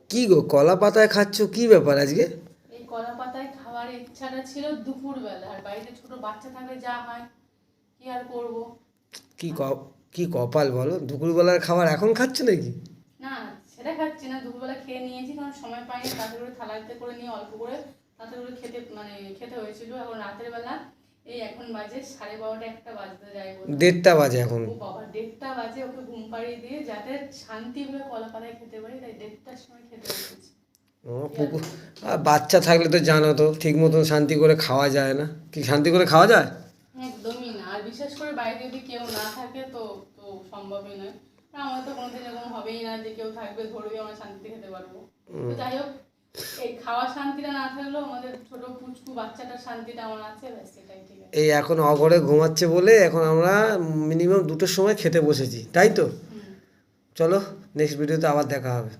কি গো কলা পাতায় খাচ্ছ, কি ব্যাপার আজকে? এই কলা পাতায় খাওয়ার ইচ্ছাটা ছিল দুপুরবেলা, আর বাড়িতে ছোট বাচ্চা থাকলে যা হয়, কি আর করব। কি ক কি কপাল বলো, দুপুরবেলার খাবার এখন খাচ্ছ নাকি? না, সেটা খাচ্ছি না, দুপুরবেলা খেয়ে নিয়েছি, কারণ সময় পাইনি, তাতে করে থালাতে করে নিয়ে অল্প করে তাতে করে খেতে হয়েছিল। এখন রাতের বেলা এই এখন বাজে 12:30 একটা বাজতে যায় বোধহয়। 1:30 বাজে এখন? ও বাবা, 1:30 বাজে, ওকে ঘুম পাড়িয়ে দিয়ে যাতে শান্তি করে কলা পাতায় খেতে পারি, তাই 1:30টার সময় খেতে বসেছি। ও পুকুর, আর বাচ্চা থাকলে তো জানো তো ঠিক মতন শান্তি করে খাওয়া যায় না। কি শান্তি করে খাওয়া যায়? একদমই না, আর বিশেষ করে বাড়িতে যদি কেউ না থাকে তো তো সম্ভবই নয়। আর আমার তো কোনোদিন এরকম হবেই না যে কেউ থাকবে ধরবে আমরা শান্তিতে খেতে পারবো। তো যাই হোক, এই খাওয়ার শান্তিটা না থাকলেও আমাদের ছোট পুচকু বাচ্চাটার শান্তিটা আমার আছে, ব্যাস সেটাই ঠিক আছে। এই এখন অঘরে ঘুমাচ্ছে বলে এখন আমরা মিনিমাম 2টোর সময় খেতে বসেছি, তাই তো? হুম। চলো, নেক্সট ভিডিওতে আবার দেখা হবে।